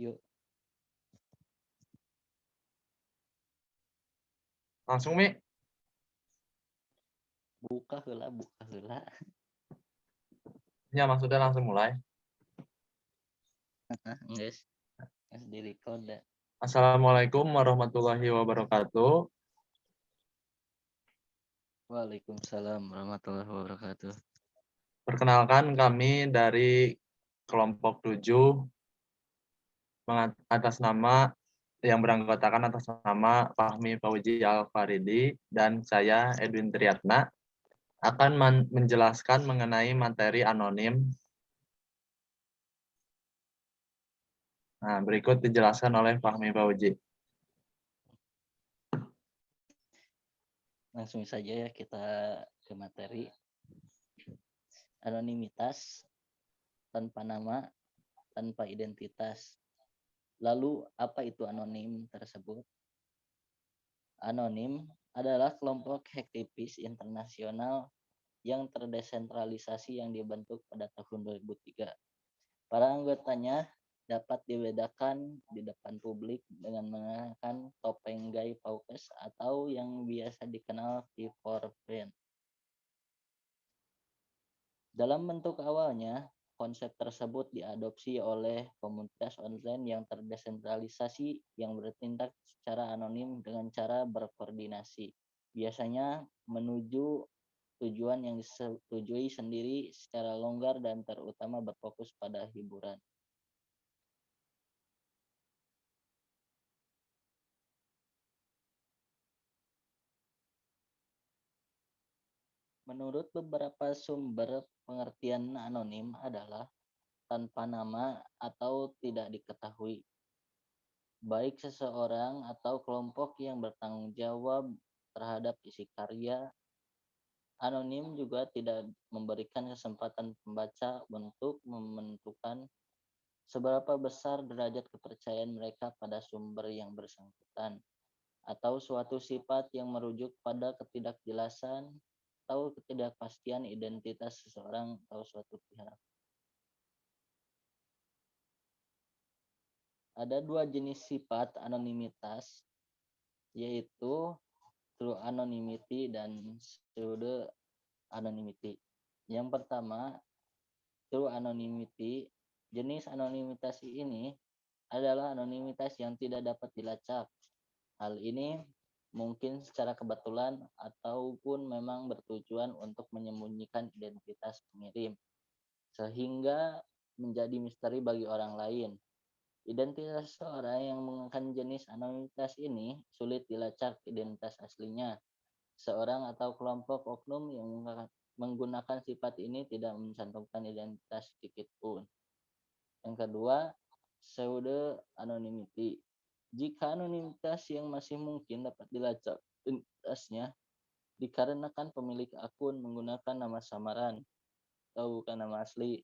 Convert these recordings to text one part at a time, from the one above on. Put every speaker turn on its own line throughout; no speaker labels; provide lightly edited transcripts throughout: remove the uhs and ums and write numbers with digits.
Yuk,
Langsung, Mi.
buka heula.
Ya, maksudnya langsung mulai.
Guys, di record dah.
Assalamualaikum warahmatullahi wabarakatuh.
Waalaikumsalam warahmatullahi wabarakatuh.
Perkenalkan, kami dari kelompok 7 atas nama yang beranggotakan atas nama Fahmi Fauzi Al-Faridi dan saya Edwin Triatna akan menjelaskan mengenai materi anonim. Nah, berikut dijelaskan oleh Fahmi Fauzi.
Langsung saja ya kita ke materi. Anonimitas, tanpa nama, tanpa identitas. Lalu apa itu anonim tersebut? Anonim adalah kelompok hacktivis internasional yang terdesentralisasi yang dibentuk pada tahun 2003. Para anggotanya dapat dibedakan di depan publik dengan mengenakan topeng Guy Fawkes atau yang biasa dikenal V4Friend. Dalam bentuk awalnya, konsep tersebut diadopsi oleh komunitas online yang terdesentralisasi yang bertindak secara anonim dengan cara berkoordinasi, biasanya menuju tujuan yang disetujui sendiri secara longgar dan terutama berfokus pada hiburan. Menurut beberapa sumber, pengertian anonim adalah tanpa nama atau tidak diketahui, baik seseorang atau kelompok yang bertanggung jawab terhadap isi karya. Anonim juga tidak memberikan kesempatan pembaca untuk menentukan seberapa besar derajat kepercayaan mereka pada sumber yang bersangkutan, atau suatu sifat yang merujuk pada ketidakjelasan atau ketidakpastian identitas seseorang atau suatu pihak. Ada dua jenis sifat anonimitas, yaitu true anonymity dan pseudo anonymity. Yang pertama, true anonymity. Jenis anonimitas ini adalah anonimitas yang tidak dapat dilacak. Hal ini mungkin secara kebetulan ataupun memang bertujuan untuk menyembunyikan identitas pengirim, sehingga menjadi misteri bagi orang lain. Identitas seorang yang menggunakan jenis anonimitas ini sulit dilacak identitas aslinya. Seorang atau kelompok oknum yang menggunakan sifat ini tidak mencantumkan identitas sedikit pun. Yang kedua, pseudo anonymity. Jika anonimitas yang masih mungkin dapat dilacak identitasnya dikarenakan pemilik akun menggunakan nama samaran atau bukan nama asli.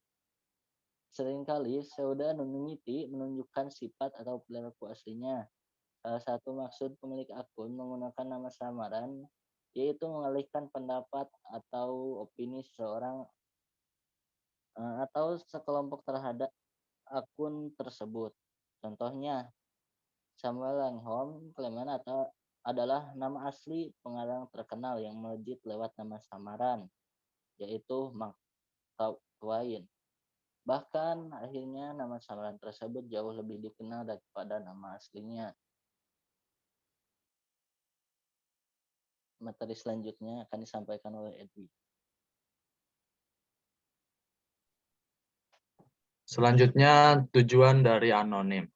Seringkali pseudo anonymity menunjukkan sifat atau perilaku aslinya. Salah satu maksud pemilik akun menggunakan nama samaran yaitu mengalihkan pendapat atau opini seseorang atau sekelompok terhadap akun tersebut. Contohnya, Samuel Langham Clement adalah nama asli pengarang terkenal yang melejit lewat nama samaran, yaitu Mark Twain. Bahkan akhirnya nama samaran tersebut jauh lebih dikenal daripada nama aslinya. Materi selanjutnya akan disampaikan oleh Edwi.
Selanjutnya, tujuan dari anonim.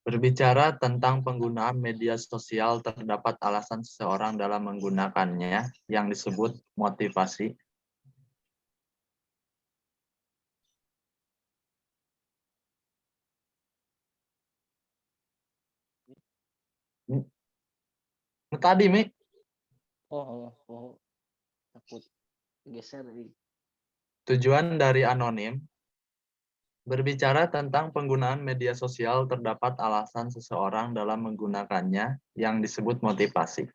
Berbicara tentang penggunaan media sosial, terdapat alasan seseorang dalam menggunakannya yang disebut motivasi. Tadi, Mi.
Oh, takut geser.
Tujuan dari anonim. Berbicara tentang penggunaan media sosial, terdapat alasan seseorang dalam menggunakannya yang disebut motivasi.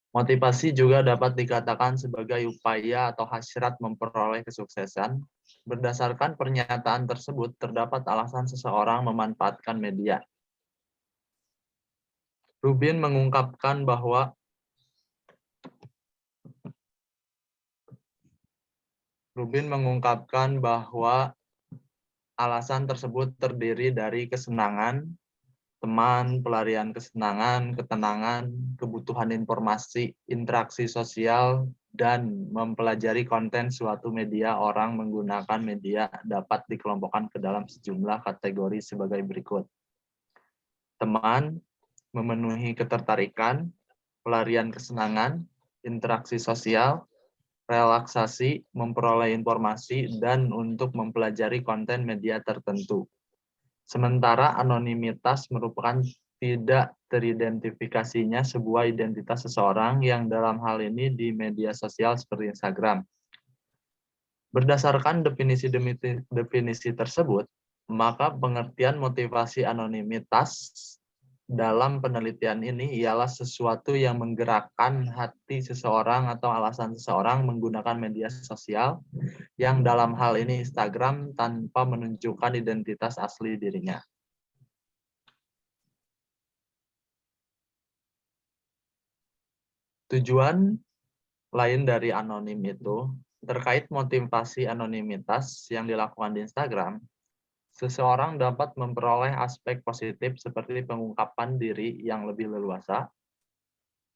Motivasi juga dapat dikatakan sebagai upaya atau hasrat memperoleh kesuksesan. Berdasarkan pernyataan tersebut, terdapat alasan seseorang memanfaatkan media. Rubin mengungkapkan bahwa alasan tersebut terdiri dari kesenangan, teman, pelarian kesenangan, ketenangan, kebutuhan informasi, interaksi sosial, dan mempelajari konten suatu media. Orang menggunakan media dapat dikelompokkan ke dalam sejumlah kategori sebagai berikut. Teman, memenuhi ketertarikan, pelarian kesenangan, interaksi sosial, relaksasi, memperoleh informasi, dan untuk mempelajari konten media tertentu. Sementara anonimitas merupakan tidak teridentifikasinya sebuah identitas seseorang yang dalam hal ini di media sosial seperti Instagram. Berdasarkan definisi tersebut, maka pengertian motivasi anonimitas dalam penelitian ini ialah sesuatu yang menggerakkan hati seseorang atau alasan seseorang menggunakan media sosial yang dalam hal ini Instagram tanpa menunjukkan identitas asli dirinya. Tujuan lain dari anonim itu, terkait motivasi anonimitas yang dilakukan di Instagram, seseorang dapat memperoleh aspek positif seperti pengungkapan diri yang lebih leluasa,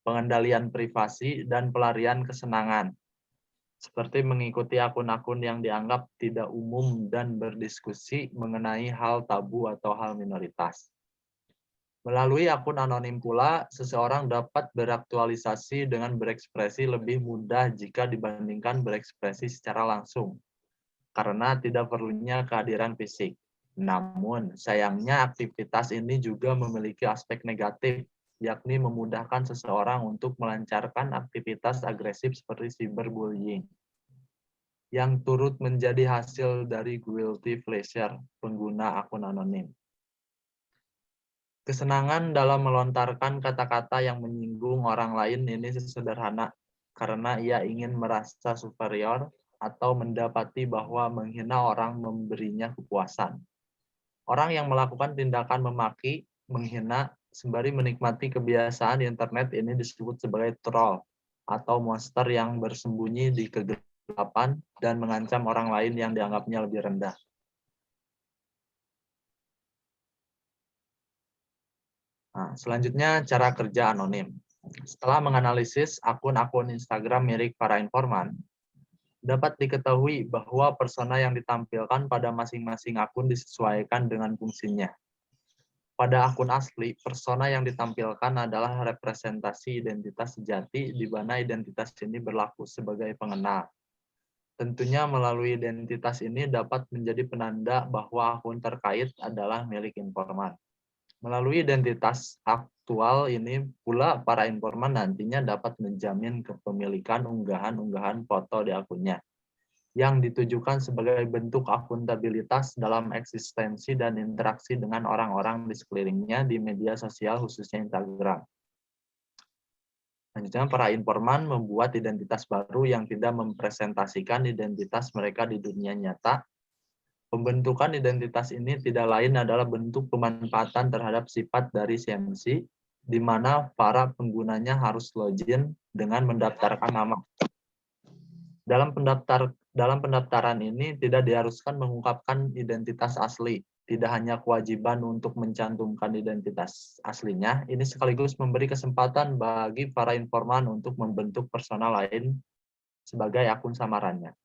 pengendalian privasi, dan pelarian kesenangan, seperti mengikuti akun-akun yang dianggap tidak umum dan berdiskusi mengenai hal tabu atau hal minoritas. Melalui akun anonim pula, seseorang dapat beraktualisasi dengan berekspresi lebih mudah jika dibandingkan berekspresi secara langsung, karena tidak perlunya kehadiran fisik. Namun, sayangnya aktivitas ini juga memiliki aspek negatif, yakni memudahkan seseorang untuk melancarkan aktivitas agresif seperti cyberbullying, yang turut menjadi hasil dari guilty pleasure pengguna akun anonim. Kesenangan dalam melontarkan kata-kata yang menyinggung orang lain ini sederhana, karena ia ingin merasa superior atau mendapati bahwa menghina orang memberinya kepuasan. Orang yang melakukan tindakan memaki, menghina, sembari menikmati kebiasaan di internet ini disebut sebagai troll atau monster yang bersembunyi di kegelapan dan mengancam orang lain yang dianggapnya lebih rendah. Nah, selanjutnya cara kerja anonim. Setelah menganalisis akun-akun Instagram milik para informan, dapat diketahui bahwa persona yang ditampilkan pada masing-masing akun disesuaikan dengan fungsinya. Pada akun asli, persona yang ditampilkan adalah representasi identitas sejati di mana identitas ini berlaku sebagai pengenal. Tentunya melalui identitas ini dapat menjadi penanda bahwa akun terkait adalah milik informan. Melalui identitas aktual ini pula para informan nantinya dapat menjamin kepemilikan unggahan-unggahan foto di akunnya, yang ditujukan sebagai bentuk akuntabilitas dalam eksistensi dan interaksi dengan orang-orang di sekelilingnya di media sosial khususnya Instagram. Selanjutnya, para informan membuat identitas baru yang tidak mempresentasikan identitas mereka di dunia nyata. Pembentukan identitas ini tidak lain adalah bentuk pemanfaatan terhadap sifat dari CMC, di mana para penggunanya harus login dengan mendaftarkan nama. Dalam pendaftaran ini tidak diharuskan mengungkapkan identitas asli, tidak hanya kewajiban untuk mencantumkan identitas aslinya, ini sekaligus memberi kesempatan bagi para informan untuk membentuk persona lain sebagai akun samarannya.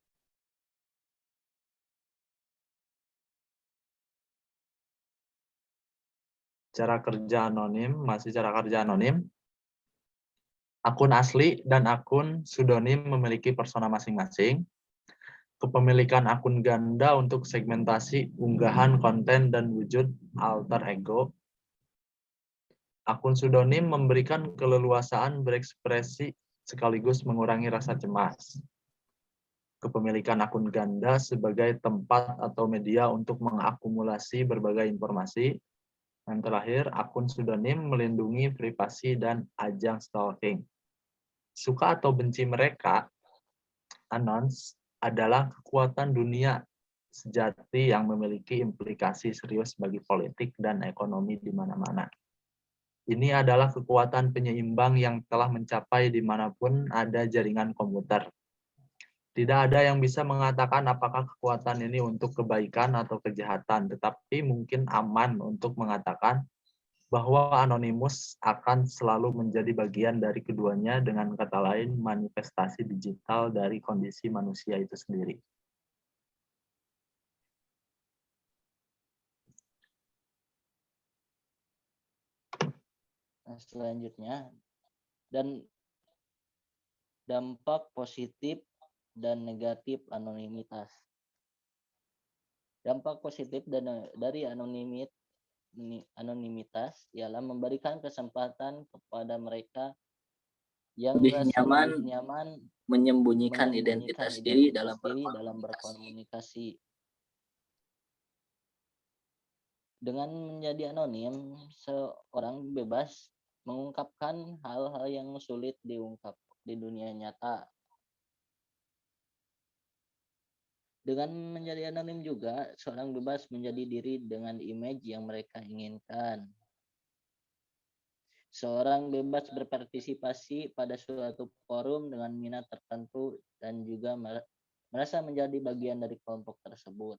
Cara kerja anonim, masih cara kerja anonim. Akun asli dan akun pseudonym memiliki persona masing-masing. Kepemilikan akun ganda untuk segmentasi, unggahan, konten, dan wujud alter ego. Akun pseudonym memberikan keleluasaan berekspresi sekaligus mengurangi rasa cemas. Kepemilikan akun ganda sebagai tempat atau media untuk mengakumulasi berbagai informasi. Yang terakhir, akun pseudonym melindungi privasi dan ajang stalking. Suka atau benci mereka, anons adalah kekuatan dunia sejati yang memiliki implikasi serius bagi politik dan ekonomi di mana-mana. Ini adalah kekuatan penyeimbang yang telah mencapai dimanapun ada jaringan komputer. Tidak ada yang bisa mengatakan apakah kekuatan ini untuk kebaikan atau kejahatan, tetapi mungkin aman untuk mengatakan bahwa Anonymous akan selalu menjadi bagian dari keduanya, dengan kata lain manifestasi digital dari kondisi manusia itu sendiri.
Nah, selanjutnya, dan dampak positif dan negatif anonimitas. Dampak positif dari anonimitas ialah memberikan kesempatan kepada mereka yang
Lebih
merasa
nyaman
lebih nyaman
menyembunyikan identitas diri dalam
dalam
berkomunikasi.
berkomunikasi. Dengan menjadi anonim, seorang bebas mengungkapkan hal-hal yang sulit diungkap di dunia nyata. Dengan menjadi anonim juga, seorang bebas menjadi diri dengan image yang mereka inginkan. Seorang bebas berpartisipasi pada suatu forum dengan minat tertentu dan juga merasa menjadi bagian dari kelompok tersebut.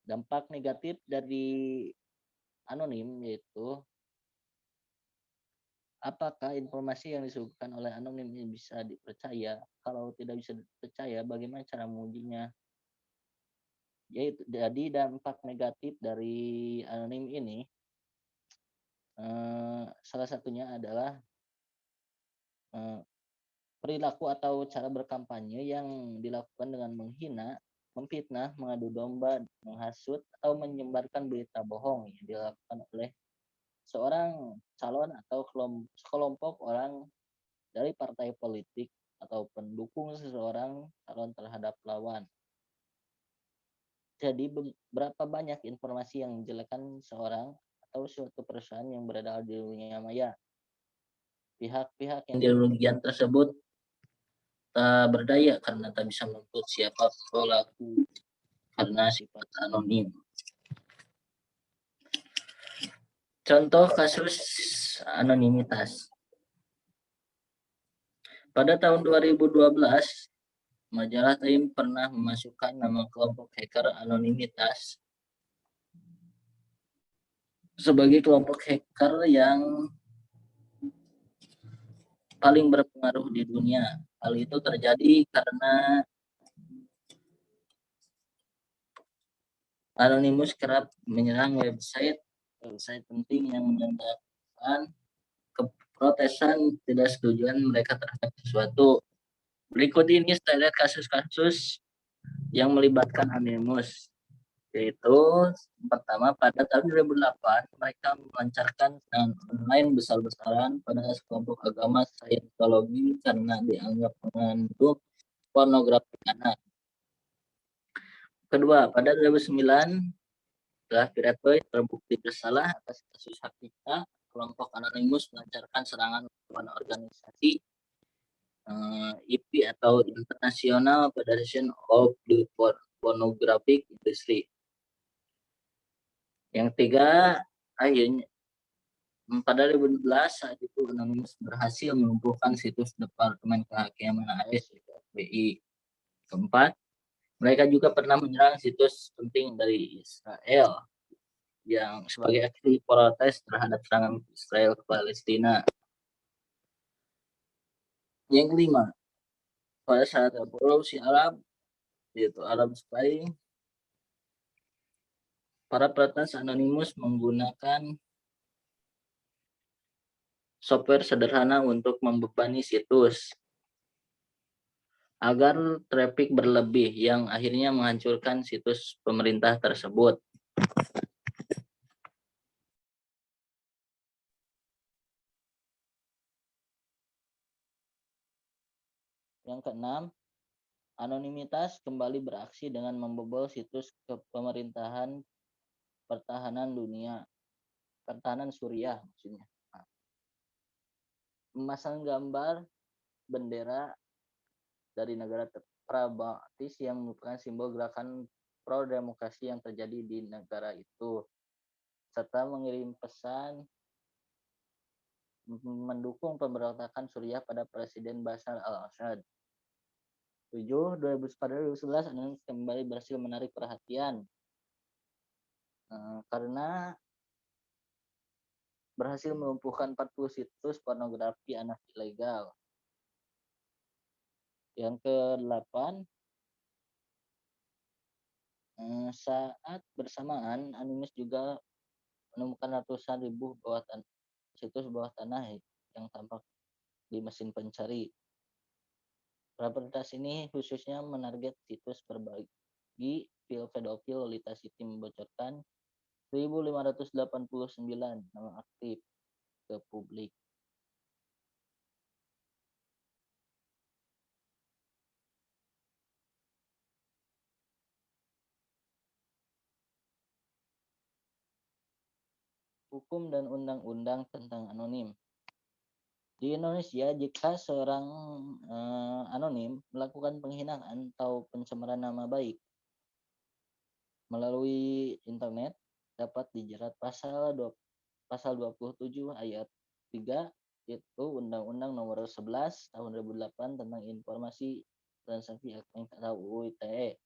Dampak negatif dari anonim yaitu apakah informasi yang disuguhkan oleh anonim ini bisa dipercaya? Kalau tidak bisa dipercaya, bagaimana cara mengujinya? Yaitu jadi dampak negatif dari anonim ini salah satunya adalah perilaku atau cara berkampanye yang dilakukan dengan menghina, memfitnah, mengadu domba, menghasut, atau menyebarkan berita bohong yang dilakukan oleh seorang calon atau sekelompok orang dari partai politik atau pendukung seseorang calon terhadap lawan. Jadi berapa banyak informasi yang menjelekan seorang atau suatu perusahaan yang beredar di dunia maya. Pihak-pihak yang
Ideologian tersebut tak berdaya karena tak bisa menuntut siapa pelaku karena sifat anonim. Contoh kasus anonimitas. Pada tahun 2012, majalah Time pernah memasukkan nama kelompok hacker anonimitas sebagai kelompok hacker yang paling berpengaruh di dunia. Hal itu terjadi karena Anonymous kerap menyerang website penting yang menandakan keprotesan ketidaksetujuan mereka terhadap sesuatu. Berikut ini saya kasus-kasus yang melibatkan Anonymous, yaitu pertama pada tahun 2008 mereka melancarkan serangan online besar-besaran pada sekelompok agama Scientology karena dianggap mengandung pornografi anak. Kedua, pada 2009 setelah Pirate terbukti bersalah atas kasus hak cipta, kelompok Anonymous melancarkan serangan kepada organisasi IP atau International Federation of the Pornographic Industry. Yang tiga, akhirnya pada 2012 saat itu Anonymous berhasil melumpuhkan situs Departemen Kehakiman AS FBI. Keempat, mereka juga pernah menyerang situs penting dari Israel yang sebagai aksi protes terhadap serangan Israel ke Palestina. Yang kelima, pada saat revolusi Arab, yaitu Arab Spring, para peretas Anonymous menggunakan software sederhana untuk membebani situs agar traffic berlebih yang akhirnya menghancurkan situs pemerintah tersebut.
Yang keenam, anonimitas kembali beraksi dengan membobol situs pemerintahan pertahanan Suriah maksudnya. Memasang gambar bendera dari negara pragmatis yang merupakan simbol gerakan pro-demokrasi yang terjadi di negara itu, serta mengirim pesan mendukung pemberontakan Suriah pada Presiden Bashar al-Assad. 2011 Anonim kembali berhasil menarik perhatian karena berhasil melumpuhkan 40 situs pornografi anak ilegal. Yang ke-8, saat bersamaan Anonymous juga menemukan ratusan ribu situs bawah tanah yang tampak di mesin pencari. Propertas ini khususnya menarget situs berbagi pedofil Lolita City membocorkan 1.589 nama aktif ke publik. Hukum dan undang-undang tentang anonim. Di Indonesia, jika seorang anonim melakukan penghinaan atau pencemaran nama baik melalui internet, dapat dijerat pasal 27 ayat 3 yaitu Undang-Undang Nomor 11 Tahun 2008 tentang Informasi Transaksi Elektronik atau UU ITE.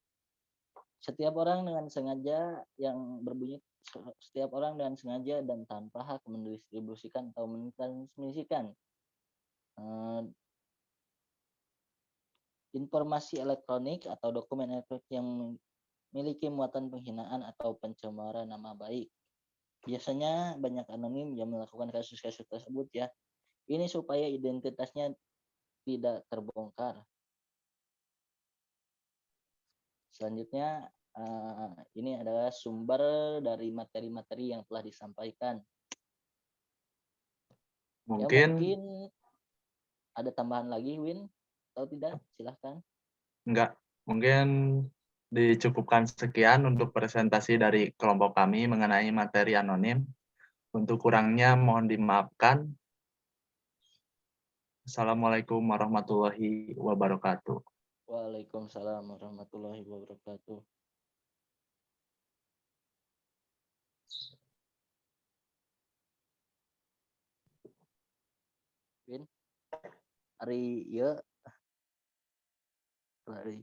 Setiap orang dengan sengaja dan tanpa hak mendistribusikan atau mentransmisikan informasi elektronik atau dokumen elektronik yang memiliki muatan penghinaan atau pencemaran nama baik. Biasanya banyak anonim yang melakukan kasus-kasus tersebut ya. Ini supaya identitasnya tidak terbongkar. Selanjutnya ini adalah sumber dari materi-materi yang telah disampaikan.
Mungkin
ada tambahan lagi, Win, atau tidak? Silahkan.
enggak, mungkin dicukupkan sekian untuk presentasi dari kelompok kami mengenai materi anonim. Untuk kurangnya mohon dimaafkan. Assalamualaikum warahmatullahi wabarakatuh.
Waalaikumsalam warahmatullahi wabarakatuh. Win, hari ya hari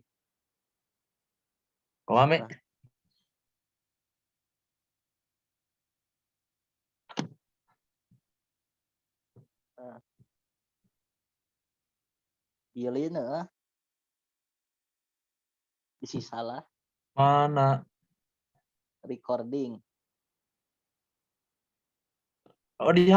Kami
Yelina isi salah
mana?
recording.
Oh, di